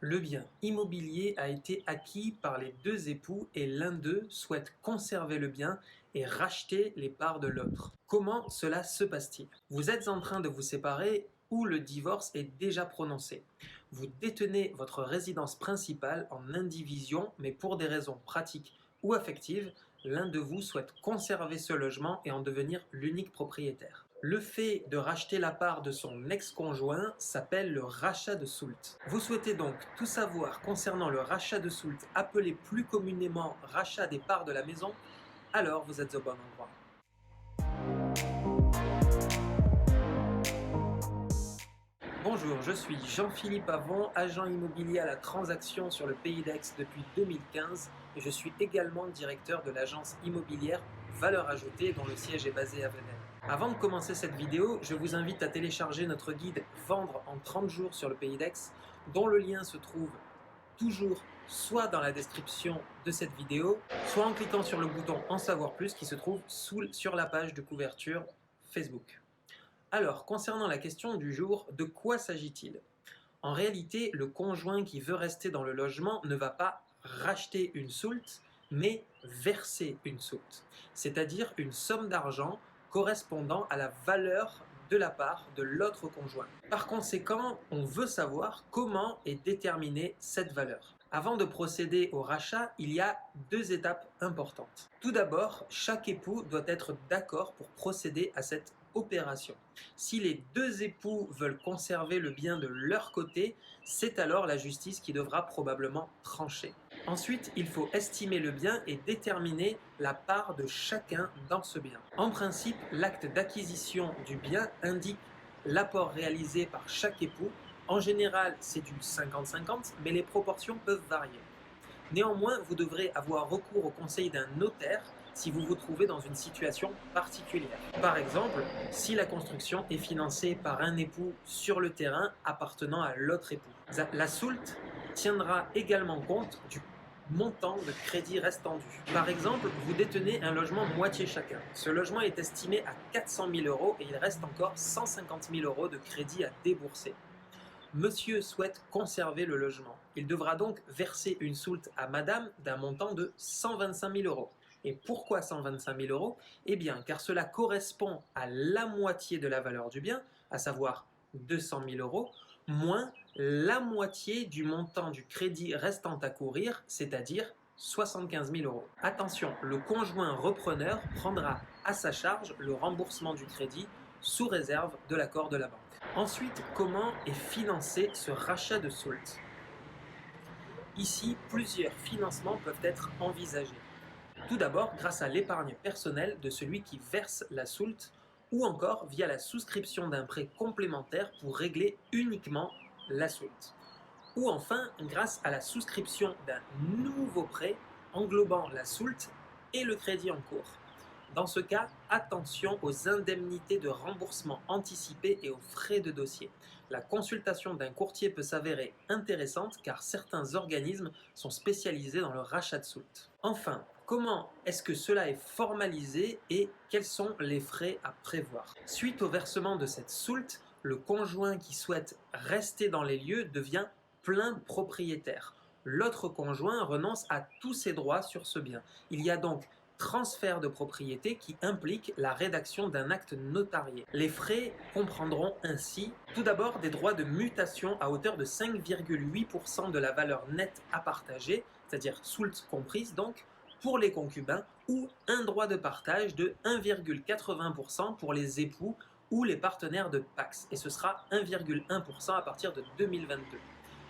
Le bien immobilier a été acquis par les deux époux et l'un d'eux souhaite conserver le bien et racheter les parts de l'autre. Comment cela se passe-t-il? Vous êtes en train de vous séparer ou le divorce est déjà prononcé. Vous détenez votre résidence principale en indivision, mais pour des raisons pratiques ou affectives, l'un de vous souhaite conserver ce logement et en devenir l'unique propriétaire. Le fait de racheter la part de son ex-conjoint s'appelle le rachat de Soult. Vous souhaitez donc tout savoir concernant le rachat de Soult, appelé plus communément rachat des parts de la maison? Alors vous êtes au bon endroit. Bonjour, je suis Jean-Philippe Avon, agent immobilier à la transaction sur le Pays d'Aix depuis 2015 et je suis également directeur de l'agence immobilière Valeur Ajoutée dont le siège est basé à Venelle. Avant de commencer cette vidéo, je vous invite à télécharger notre guide Vendre en 30 jours sur le Pays d'Aix dont le lien se trouve toujours soit dans la description de cette vidéo, soit en cliquant sur le bouton En savoir plus qui se trouve sur la page de couverture Facebook. Alors, concernant la question du jour, de quoi s'agit-il? En réalité, le conjoint qui veut rester dans le logement ne va pas racheter une soulte, mais verser une soulte, c'est-à-dire une somme d'argent correspondant à la valeur de la part de l'autre conjoint. Par conséquent, on veut savoir comment est déterminée cette valeur. Avant de procéder au rachat, il y a deux étapes importantes. Tout d'abord, chaque époux doit être d'accord pour procéder à cette opération. Si les deux époux veulent conserver le bien de leur côté, c'est alors la justice qui devra probablement trancher. Ensuite, il faut estimer le bien et déterminer la part de chacun dans ce bien. En principe, l'acte d'acquisition du bien indique l'apport réalisé par chaque époux. En général, c'est du 50-50, mais les proportions peuvent varier. Néanmoins, vous devrez avoir recours au conseil d'un notaire si vous vous trouvez dans une situation particulière. Par exemple, si la construction est financée par un époux sur le terrain appartenant à l'autre époux. La soulte tiendra également compte du montant de crédit restant dû. Par exemple, vous détenez un logement moitié chacun. Ce logement est estimé à 400 000 € et il reste encore 150 000 € de crédit à débourser. Monsieur souhaite conserver le logement. Il devra donc verser une soulte à madame d'un montant de 125 000 €. Et pourquoi 125 000 €? Eh bien, car cela correspond à la moitié de la valeur du bien, à savoir 200 000 €, moins la moitié du montant du crédit restant à courir, c'est-à-dire 75 000 €. Attention, le conjoint repreneur prendra à sa charge le remboursement du crédit sous réserve de l'accord de la banque. Ensuite, comment est financé ce rachat de soulte? Ici, plusieurs financements peuvent être envisagés. Tout d'abord, grâce à l'épargne personnelle de celui qui verse la soulte ou encore via la souscription d'un prêt complémentaire pour régler uniquement la soulte. Ou enfin, grâce à la souscription d'un nouveau prêt englobant la soulte et le crédit en cours. Dans ce cas, attention aux indemnités de remboursement anticipé et aux frais de dossier. La consultation d'un courtier peut s'avérer intéressante car certains organismes sont spécialisés dans le rachat de soulte. Enfin, comment est-ce que cela est formalisé et quels sont les frais à prévoir? Suite au versement de cette soulte, le conjoint qui souhaite rester dans les lieux devient plein propriétaire. L'autre conjoint renonce à tous ses droits sur ce bien. Il y a donc transfert de propriété qui implique la rédaction d'un acte notarié. Les frais comprendront ainsi tout d'abord des droits de mutation à hauteur de 5,8% de la valeur nette à partager, c'est-à-dire soulte comprise donc, pour les concubins, ou un droit de partage de 1,80% pour les époux ou les partenaires de Pacs, et ce sera 1,1% à partir de 2022.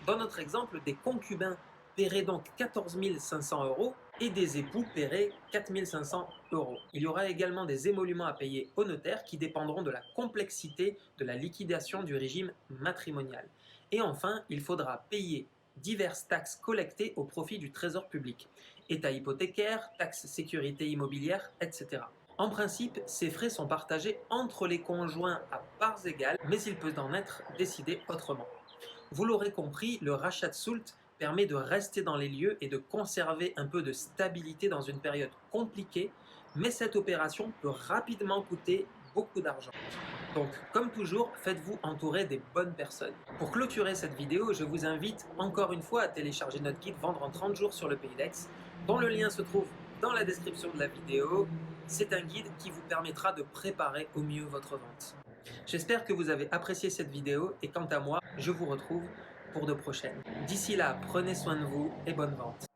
Dans notre exemple, des concubins paieraient donc 14 500 € et des époux paieraient 4 500 €. Il y aura également des émoluments à payer au notaire qui dépendront de la complexité de la liquidation du régime matrimonial. Et enfin, il faudra payer diverses taxes collectées au profit du trésor public, état hypothécaire, taxes sécurité immobilière, etc. En principe, ces frais sont partagés entre les conjoints à parts égales, mais il peut en être décidé autrement. Vous l'aurez compris, le rachat de soulte permet de rester dans les lieux et de conserver un peu de stabilité dans une période compliquée, mais cette opération peut rapidement coûter beaucoup d'argent. Donc, comme toujours, faites-vous entourer des bonnes personnes. Pour clôturer cette vidéo, je vous invite encore une fois à télécharger notre guide Vendre en 30 jours sur le Pays d'Aix, dont le lien se trouve dans la description de la vidéo. C'est un guide qui vous permettra de préparer au mieux votre vente. J'espère que vous avez apprécié cette vidéo et quant à moi, je vous retrouve pour de prochaines. D'ici là, prenez soin de vous et bonne vente.